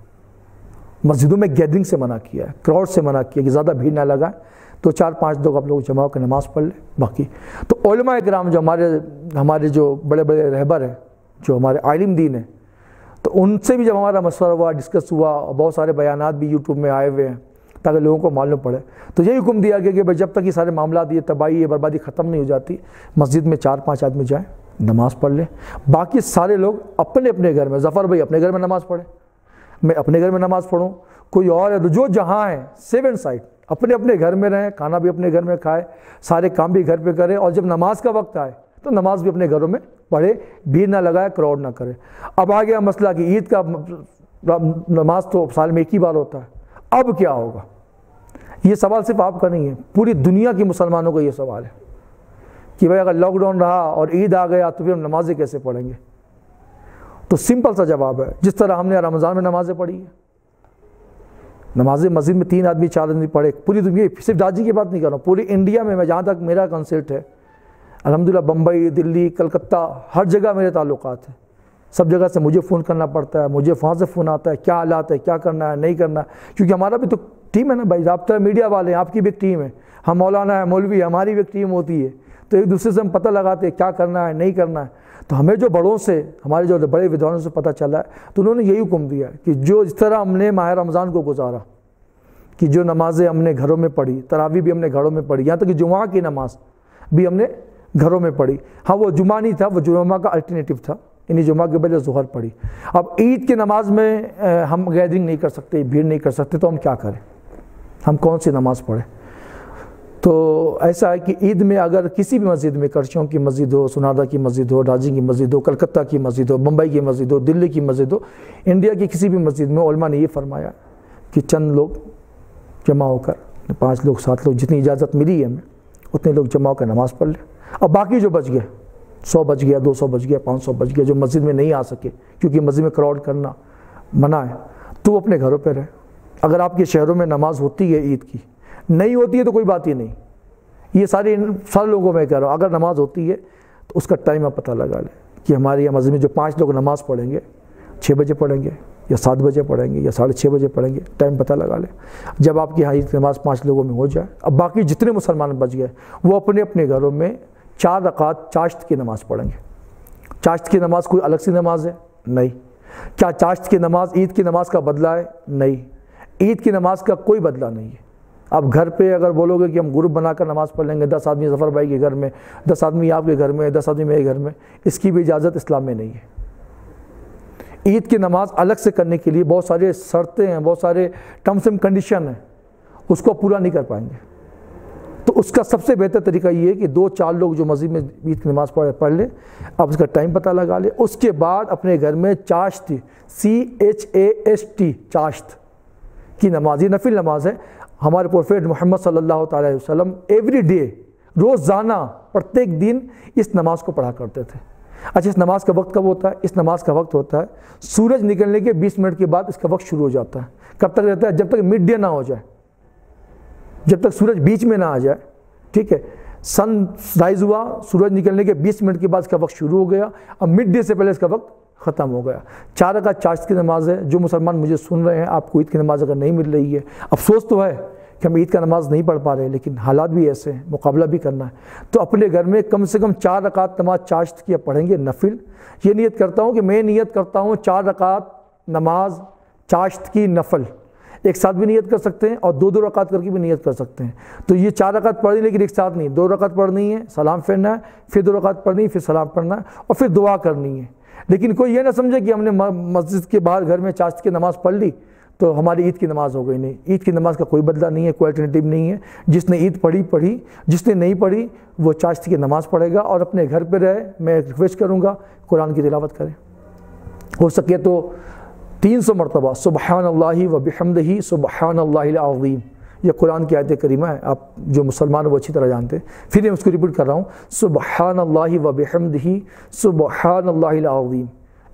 مسجدوں میں گیدرنگ سے منع کیا ہے، کراؤڈ سے منع کیا کہ زیادہ بھیڑ نہ لگائیں، تو 4-5 لوگ آپ لوگ جمع ہو کے نماز پڑھ لیں۔ باقی تو علماء کرام جو ہمارے جو بڑے بڑے رہبر ہیں، جو ہمارے عالم دین ہیں، تو ان سے بھی جب ہمارا مشورہ ہوا، ڈسکس ہوا، بہت سارے بیانات بھی یوٹیوب میں آئے ہوئے ہیں تاکہ لوگوں کو معلوم پڑے، تو یہی حکم دیا گیا کہ بھائی جب تک یہ سارے معاملات، یہ تباہی، یہ بربادی ختم نہیں ہو جاتی، مسجد میں 4-5 آدمی جائیں، نماز پڑھ لیں، باقی سارے لوگ اپنے اپنے گھر میں، ظفر بھائی اپنے گھر میں نماز پڑھیں، میں اپنے گھر میں نماز پڑھوں، کوئی اور ہے جو جہاں ہے سیون سائڈ اپنے اپنے گھر میں رہیں، کھانا بھی اپنے گھر میں کھائے، سارے کام بھی گھر پہ کریں، اور جب نماز کا وقت آئے تو نماز بھی اپنے گھروں میں پڑھے، بھیڑ نہ لگائے، کراؤڈ نہ کرے۔ اب آ گیا مسئلہ کہ عید کا نماز تو سال میں ایک ہی بار ہوتا ہے، اب کیا ہوگا؟ یہ سوال صرف آپ کا نہیں ہے، پوری دنیا کے مسلمانوں کا یہ سوال ہے کہ بھائی اگر لاک ڈاؤن رہا اور عید آ گیا تو پھر ہم نمازیں کیسے پڑھیں گے؟ تو سمپل سا جواب ہے، جس طرح ہم نے رمضان میں نمازیں پڑھی ہیں، نمازیں مسجد میں 3 آدمی 4 آدمی پڑھے، پوری دنیا، صرف راجی کی بات نہیں کر رہا ہوں، پوری انڈیا میں جہاں تک میرا کنسلٹ ہے، الحمدللہ بمبئی، دلی، کلکتہ، ہر جگہ میرے تعلقات ہیں، سب جگہ سے مجھے فون کرنا پڑتا ہے، مجھے وہاں سے فون آتا ہے، کیا حالات ہے، کیا کرنا ہے، نہیں کرنا ہے، کیونکہ ہمارا بھی تو ٹیم ہے نا بھائی، رابطہ میڈیا والے ہیں، آپ کی بھی ایک ٹیم ہے، ہم مولانا ہے، مولوی ہے، ہماری بھی ایک ٹیم ہوتی ہے، تو ایک دوسرے سے ہم پتہ لگاتے ہیں کیا کرنا ہے، نہیں کرنا ہے۔ تو ہمیں جو بڑوں سے، ہمارے جو بڑے ودوانوں سے پتہ چلا ہے، تو انہوں نے یہی حکم دیا کہ جو اس طرح ہم نے ماہ رمضان کو گزارا، کہ جو نمازیں ہم نے گھروں میں پڑھی، تراویح بھی ہم نے گھروں میں پڑھی، یہاں تک کہ جمعہ کی نماز بھی ہم نے گھروں میں پڑھی، ہاں وہ جمعہ نہیں تھا، وہ جمعہ کا الٹرنیٹیو تھا، یعنی جمعہ کے بجائے ظہر پڑھی۔ اب عید کی نماز میں ہم گیدرنگ نہیں کر سکتے، بھیڑ نہیں کر سکتے، تو ہم کیا کریں؟ ہم کون سی نماز پڑھیں؟ تو ایسا ہے کہ عید میں اگر کسی بھی مسجد میں، کرچیوں کی مسجد ہو، سنادا کی مسجد ہو، راجی کی مسجد ہو، کلکتہ کی مسجد ہو، ممبئی کی مسجد ہو، دلی کی مسجد ہو، انڈیا کی کسی بھی مسجد میں علماء نے یہ فرمایا کہ چند لوگ جمع ہو کر، 5 لوگ 7 لوگ، جتنی اجازت ملی ہے ہمیں، اتنے لوگ جمع ہو کر نماز پڑھ لیں۔ اب باقی جو بچ گئے، 100 بچ گیا، 200 بچ گیا، 500 بچ گیا، جو مسجد میں نہیں آ سکے کیونکہ مسجد میں کراؤڈ کرنا منع ہے، تو وہ اپنے گھروں پہ رہے۔ اگر آپ کے شہروں میں نماز ہوتی ہے عید کی، نہیں ہوتی ہے تو کوئی بات ہی نہیں، یہ سارے لوگوں میں کہہ رہا ہوں، اگر نماز ہوتی ہے تو اس کا ٹائم آپ پتہ لگا لیں کہ ہمارے یہاں مسجد میں جو 5 لوگ نماز پڑھیں گے، 6 بجے پڑھیں گے یا 7 بجے پڑھیں گے یا 6:30 بجے پڑھیں گے، ٹائم پتہ لگا لیں۔ جب آپ کی یہاں عید کی نماز 5 لوگوں میں ہو جائے، اب باقی جتنے مسلمان بچ گئے وہ اپنے اپنے گھروں میں 4 رکعت چاشت کی نماز پڑھیں گے۔ چاشت کی نماز کوئی الگ سی نماز ہے؟ نہیں۔ کیا چاشت کی نماز عید کی نماز کا بدلہ ہے؟ نہیں، عید کی نماز کا کوئی بدلہ نہیں ہے۔ اب گھر پہ اگر بولو گے کہ ہم گروپ بنا کر نماز پڑھ لیں گے، 10 آدمی ظفر بھائی کے گھر میں، 10 آدمی آپ کے گھر میں، 10 آدمی میرے گھر میں، اس کی بھی اجازت اسلام میں نہیں ہے۔ عید کی نماز الگ سے کرنے کے لیے بہت سارے شرطیں ہیں، بہت سارے ٹرمز اینڈ کنڈیشن ہیں، اس کو پورا نہیں کر پائیں گے. تو اس کا سب سے بہتر طریقہ یہ ہے کہ 2-4 لوگ جو مسجد میں عید کی نماز پڑھ لیں, آپ اس کا ٹائم پتہ لگا لیں. اس کے بعد اپنے گھر میں چاشت CHAST چاشت کی نماز, یہ نفل نماز ہے. ہمارے پروفیٹ محمد صلی اللہ تعالیٰ علیہ وسلم ایوری ڈے, روزانہ پرتیک دن اس نماز کو پڑھا کرتے تھے. اچھا, اس نماز کا وقت کب ہوتا ہے؟ اس نماز کا وقت ہوتا ہے سورج نکلنے کے 20 منٹ کے بعد اس کا وقت شروع ہو جاتا ہے. کب تک رہتا ہے؟ جب تک مڈ ڈے نہ ہو جائے, جب تک سورج بیچ میں نہ آ جائے. ٹھیک ہے, سن رائز ہوا, سورج نکلنے کے 20 منٹ کے بعد اس کا وقت شروع ہو گیا, اب مڈ ڈے سے پہلے اس کا وقت ختم ہو گیا. 4 رکعت چاشت کی نماز ہے. جو مسلمان مجھے سن رہے ہیں, آپ کو عید کی نماز اگر نہیں مل رہی ہے, افسوس تو ہے کہ ہم عید کا نماز نہیں پڑھ پا رہے, لیکن حالات بھی ایسے ہیں, مقابلہ بھی کرنا ہے. تو اپنے گھر میں کم سے کم 4 رکعت نماز چاشت کی پڑھیں گے نفل. یہ نیت کرتا ہوں کہ میں نیت کرتا ہوں 4 رکعت نماز چاشت کی نفل, ایک ساتھ بھی نیت کر سکتے ہیں اور 2 رکعت کر کے بھی نیت کر سکتے ہیں. تو یہ 4 رکعت پڑھنی, لیکن ایک ساتھ نہیں, 2 رکعت پڑھنی ہے, سلام پھیرنا ہے, پھر 2 رکعت پڑھنی ہے, پھر سلام پڑھنا ہے, اور پھر دعا کرنی ہے. لیکن کوئی یہ نہ سمجھے کہ ہم نے مسجد کے باہر گھر میں چاشت کی نماز پڑھ لی تو ہماری عید کی نماز ہو گئی. نہیں, عید کی نماز کا کوئی بدلہ نہیں ہے, کوئی الٹرنیٹیو نہیں ہے. جس نے عید پڑھی, جس نے نہیں پڑھی وہ چاشت کی نماز پڑھے گا اور اپنے گھر پہ رہے. میں ریکویسٹ کروں گا قرآن کی تلاوت کریں, ہو سکے تو 300 مرتبہ سبحان اللہ و بحمدہ سبحان اللہ العظیم. یہ قرآن کی آیت کریمہ ہے, آپ جو مسلمان وہ اچھی طرح جانتے ہیں. پھر میں اس کو ریپیٹ کر رہا ہوں, سبحان اللہ و بحمدہ سبحان اللہ العظیم.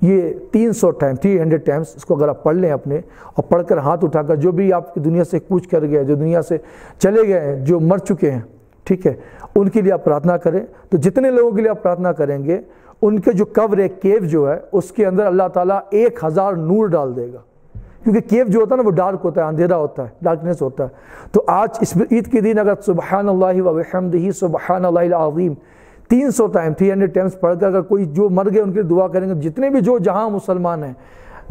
یہ 300 ٹائمز اس کو اگر آپ پڑھ لیں اپنے, اور پڑھ کر ہاتھ اٹھا کر, جو بھی آپ کی دنیا سے کوچ کر گئے, جو دنیا سے چلے گئے ہیں, جو مر چکے ہیں, ٹھیک ہے, ان کے لیے آپ پرارتھنا کریں. تو جتنے لوگوں کے لیے آپ پرارتھنا کریں گے, ان کے جو قبر ہے, کیو جو ہے, اس کے اندر اللہ تعالیٰ 1000 نور ڈال دے گا. کیونکہ کیو جو ہوتا ہے نا وہ ڈارک ہوتا ہے, اندھیرا ہوتا ہے, ڈارکنیس ہوتا ہے. تو آج اس عید کے دن اگر سبحان اللہ و بحمدہ سبحان اللہ العظیم 300 ٹائمز پڑھ کر اگر کوئی جو مر گئے ان کے لیے دعا کریں گے, جتنے بھی جو جہاں مسلمان ہیں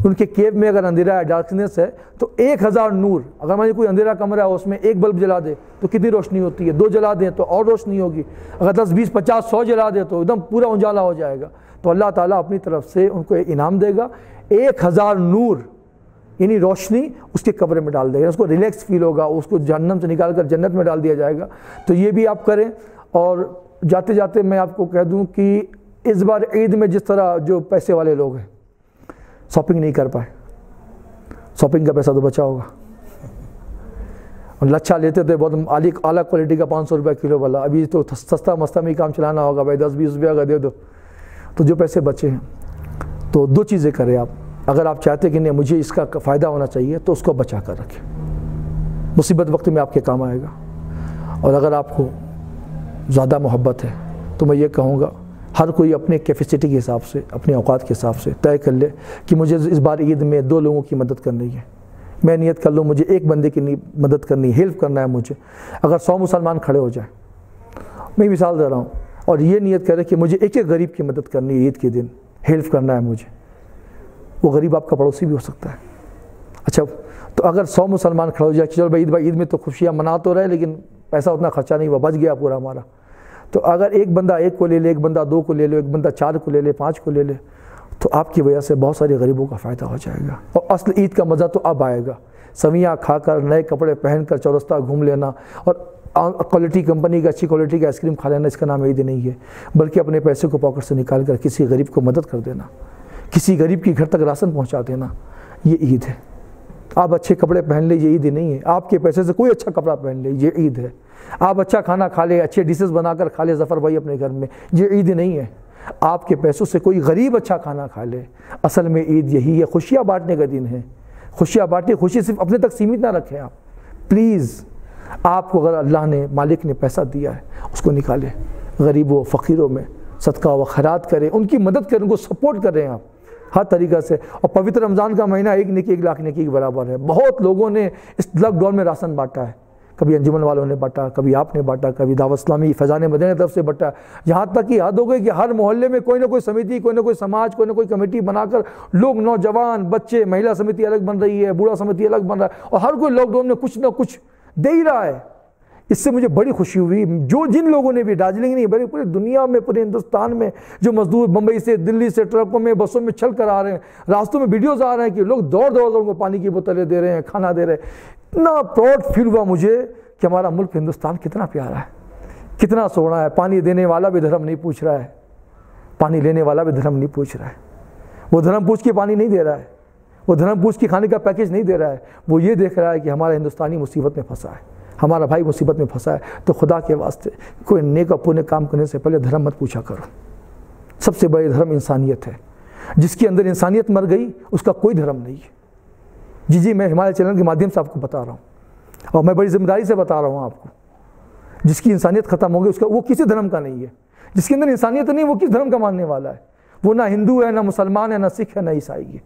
ان کے کیو میں اگر اندھیرا ہے, ڈارکنیس ہے, تو 1000 نور. اگر مان کوئی اندھیرا کمرہ ہے, اس میں 1 بلب جلا دے تو کتنی روشنی ہوتی ہے, 2 جلا دیں تو اور روشنی ہوگی, اگر 10 20 50 100 جلا دے تو ایک دم پورا اجالا ہو جائے گا. تو اللہ تعالیٰ اپنی طرف سے ان کو انعام دے گا, 1000 نور یعنی روشنی اس کے قبر میں ڈال دے گا. اس کو ریلیکس فیل ہوگا, اس کو جہنم سے نکال کر جنت میں ڈال دیا جائے گا. تو یہ بھی آپ کریں. اور جاتے جاتے میں آپ کو کہہ دوں کہ اس بار عید میں جس طرح جو پیسے والے لوگ ہیں شاپنگ نہیں کر پائے, شاپنگ کا پیسہ تو بچا ہوگا. اور لچھا لیتے تھے بہت اعلیٰ کوالٹی کا 500 روپے کلو والا, ابھی تو سستا مستا میں ہی کام چلانا ہوگا بھائی, 10-20 روپیہ کا دے دو. تو جو پیسے بچے ہیں تو 2 چیزیں کریں آپ. اگر آپ چاہتے ہیں کہ نہیں مجھے اس کا فائدہ ہونا چاہیے تو اس کو بچا کر رکھیں, مصیبت وقت میں آپ کے کام آئے گا. اور اگر آپ کو زیادہ محبت ہے تو میں یہ کہوں گا ہر کوئی اپنے کیپیسٹی کے حساب سے, اپنے اوقات کے حساب سے طے کر لے کہ مجھے اس بار عید میں 2 لوگوں کی مدد کرنی ہے. میں نیت کر لوں مجھے 1 بندے کی مدد کرنی ہے, ہیلپ کرنا ہے مجھے. اگر 100 مسلمان کھڑے ہو جائیں, میں مثال دے رہا ہوں, اور یہ نیت کرے کہ مجھے ایک غریب کی مدد کرنی ہے, عید کے دن ہیلپ کرنا ہے مجھے. وہ غریب آپ کا پڑوسی بھی ہو سکتا ہے. اچھا, تو اگر 100 مسلمان کھڑے ہو جائے کہ چلو بھائی عید میں تو خوشیاں منا تو رہے, لیکن پیسہ اتنا خرچہ نہیں ہوا, بچ گیا پورا ہمارا. تو اگر ایک بندہ 1 کو لے لے, ایک بندہ 2 کو لے لے, ایک بندہ 4 کو لے لے, 5 کو لے لے, تو آپ کی وجہ سے بہت سارے غریبوں کا فائدہ ہو جائے گا. اور اصل عید کا مزہ تو اب آئے گا. سویاں کھا کر, نئے کپڑے پہن کر چورستہ گھوم لینا اور کوالٹی کمپنی کا, اچھی کوالٹی کا آئس کریم کھا لینا, اس کا نام عید نہیں ہے. بلکہ اپنے پیسے کو پاکٹ سے نکال کر کسی غریب کو مدد کر دینا, کسی غریب کی گھر تک راشن پہنچا دینا, یہ عید ہے. آپ اچھے کپڑے پہن لیں, یہ عید نہیں ہے. آپ کے پیسے سے کوئی اچھا کپڑا پہن لیں, یہ عید ہے. آپ اچھا کھانا کھا لیں, اچھے ڈشز بنا کر کھا لیں ظفر بھائی اپنے گھر میں, یہ عید نہیں ہے. آپ کے پیسوں سے کوئی غریب اچھا کھانا کھا لے. اصل میں عید یہی ہے, خوشیاں بانٹنے کا دن ہے. خوشیاں بانٹیں, خوشی صرف اپنے تک سیمت نہ رکھیں آپ پلیز. آپ کو اگر اللہ نے, مالک نے پیسہ دیا ہے, اس کو نکالیں, غریبوں فقیروں میں صدقہ و خیرات کریں, ان کی مدد کریں, ان کو سپورٹ کریں آپ ہر طریقہ سے. اور پوتر رمضان کا مہینہ 1 نیکی 1 لاکھ نیکی کے برابر ہے. بہت لوگوں نے اس لاک ڈاؤن میں راشن بانٹا ہے. کبھی انجمن والوں نے بانٹا, کبھی آپ نے بانٹا, کبھی دعوت اسلامی فیضان مدینہ طرف سے بانٹا. یہاں تک کہ حد ہو گئی کہ ہر محلے میں کوئی نہ کوئی سمیتی, کوئی نہ کوئی سماج, کوئی نہ کوئی کمیٹی بنا کر لوگ, نوجوان بچے, مہیلا سمیتی الگ بن رہی ہے, بوڑھا سمیتی الگ بن رہا ہے, اور ہر کوئی لاک ڈاؤن میں کچھ نہ کچھ دے ہی رہا ہے. اس سے مجھے بڑی خوشی ہوئی. جن لوگوں نے بھی, دارجلنگ نہیں پوری دنیا میں, پورے ہندوستان میں جو مزدور بمبئی سے, دلی سے ٹرکوں میں, بسوں میں چل کر آ رہے ہیں, راستوں میں ویڈیوز آ رہے ہیں کہ لوگ دوڑ کر ان کو پانی کی بوتلیں دے رہے ہیں, کھانا دے رہے ہیں. اتنا پراؤڈ فیل ہوا مجھے کہ ہمارا ملک ہندوستان کتنا پیارا ہے، کتنا سونا ہے. پانی دینے والا بھی دھرم نہیں پوچھ رہا ہے، پانی لینے والا بھی دھرم نہیں پوچھ رہا ہے. وہ دھرم پوچھ کے پانی نہیں دے رہا ہے، وہ دھرم پوچھ کے کھانے کا پیکیج نہیں دے رہا ہے. وہ یہ دیکھ رہا ہے کہ ہمارا ہندوستانی مصیبت میں پھنسا ہے، ہمارا بھائی مصیبت میں پھنسا ہے. تو خدا کے واسطے کوئی نیک اور پونے کام کرنے سے پہلے دھرم مت پوچھا کرو. سب سے بڑی دھرم انسانیت ہے. جس کے اندر انسانیت مر گئی اس کا کوئی دھرم نہیں ہے. جی میں ہمارے چینل کے مادھیم سے آپ کو بتا رہا ہوں، اور میں بڑی ذمہ داری سے بتا رہا ہوں آپ کو. جس کی انسانیت ختم ہو گئی اس کا وہ کسی دھرم کا نہیں ہے. جس کے اندر انسانیت نہیں وہ کس دھرم کا ماننے والا ہے؟ وہ نہ ہندو ہے، نہ مسلمان ہے، نہ سکھ ہے، نہ عیسائی ہے.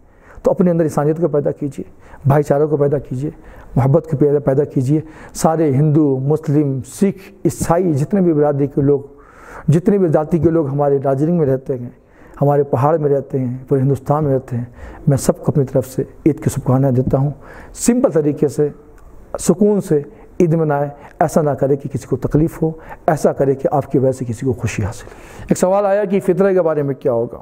تو اپنے اندر انسانیت کو پیدا کیجیے، بھائی چاروں کو پیدا کیجیے، محبت کو پیدا کیجیے. سارے ہندو، مسلم، سکھ، عیسائی، جتنے بھی برادری کے لوگ، جتنے بھی ذاتی کے لوگ ہمارے دارجلنگ میں رہتے ہیں، ہمارے پہاڑ میں رہتے ہیں، پورے ہندوستان میں رہتے ہیں، میں سب کو اپنی طرف سے عید کی شبکانیاں دیتا ہوں. سمپل طریقے سے، سکون سے عید منائے. ایسا نہ کرے کہ کسی کو تکلیف ہو، ایسا کرے کہ آپ کی وجہ سے کسی کو خوشی حاصل. ایک سوال آیا کہ فطرے کے بارے میں کیا ہوگا.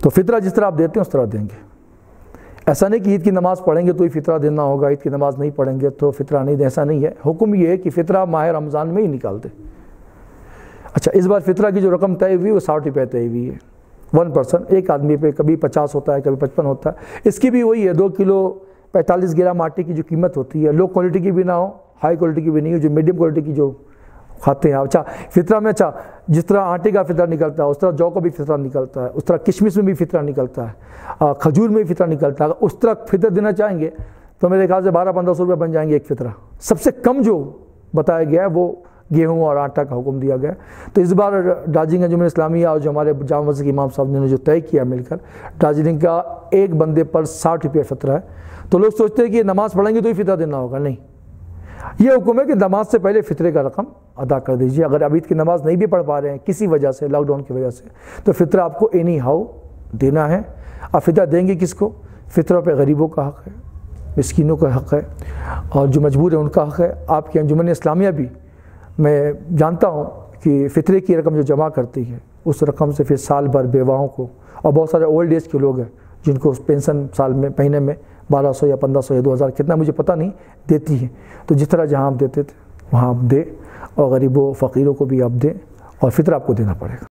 تو فطرہ جس طرح آپ دیتے ہیں اس طرح دیں گے. ایسا نہیں کہ عید کی نماز پڑھیں گے تو ہی فطرہ دینا ہوگا، عید کی نماز نہیں پڑھیں گے تو فطرہ نہیں دیں، ایسا نہیں ہے. حکم یہ ہے کہ فطرہ ماہ رمضان میں ہی نکال دیں. اچھا، اس بار فطرہ کی جو رقم طے ہوئی وہ 60 روپے طے ہوئی ہے. 1 پرسن، ایک آدمی پہ. کبھی 50 ہوتا ہے، کبھی 55 ہوتا ہے. اس کی بھی وہی ہے، 2 کلو 45 گرام آٹے کی جو قیمت ہوتی ہے، لو کوالٹی کی بھی نہ ہو، ہائی کوالٹی کی بھی نہیں ہو، جو میڈیم کوالٹی کی جو کھاتے ہیں. اچھا فطرہ میں، اچھا جس طرح آٹے کا فطرہ نکلتا ہے اس طرح جو کا بھی فطرہ نکلتا ہے، اس طرح کشمش میں بھی فطرہ نکلتا ہے، کھجور میں بھی فطرہ نکلتا ہے. اس طرح فطر دینا چاہیں گے تو میرے خیال سے 1200-1500 روپے بن جائیں گے ایک فطرہ. سب سے کم جو بتایا گیا ہے وہ گیہوں اور آٹا کا حکم دیا گیا. تو اس بار دارجلنگ انجمن اسلامیہ اور جو ہمارے جامع مسجد کے امام صاحب نے جو طے کیا مل کر، دارجلنگ کا ایک بندے پر 60 روپے فطرہ ہے. تو لوگ سوچتے ہیں کہ نماز پڑھیں گے تو ہی فطرہ دینا ہوگا. نہیں، یہ حکم ہے کہ نماز سے پہلے فطرے کا رقم ادا کر دیجیے. اگر اب عید کی نماز نہیں بھی پڑھ پا رہے ہیں کسی وجہ سے، لاک ڈاؤن کی وجہ سے، تو فطرہ آپ کو اینی ہاؤ دینا ہے. اب فطرہ دیں گے کس کو؟ فطروں پہ غریبوں کا حق ہے، مسکینوں کا حق ہے، اور جو مجبور ہیں ان کا حق ہے. آپ کی انجمن اسلامیہ بھی، میں جانتا ہوں کہ فطرے کی رقم جو جمع کرتی ہے اس رقم سے پھر سال بھر بیواؤں کو، اور بہت سارے اولڈ ایج کے لوگ ہیں جن کو پینشن سال میں مہینے میں 1200 یا 1500 یا 2000 کتنا مجھے پتہ نہیں دیتی ہے. تو جس طرح جہاں آپ دیتے تھے وہاں آپ دیں، اور غریبوں فقیروں کو بھی آپ دیں، اور فطرہ آپ کو دینا پڑے گا.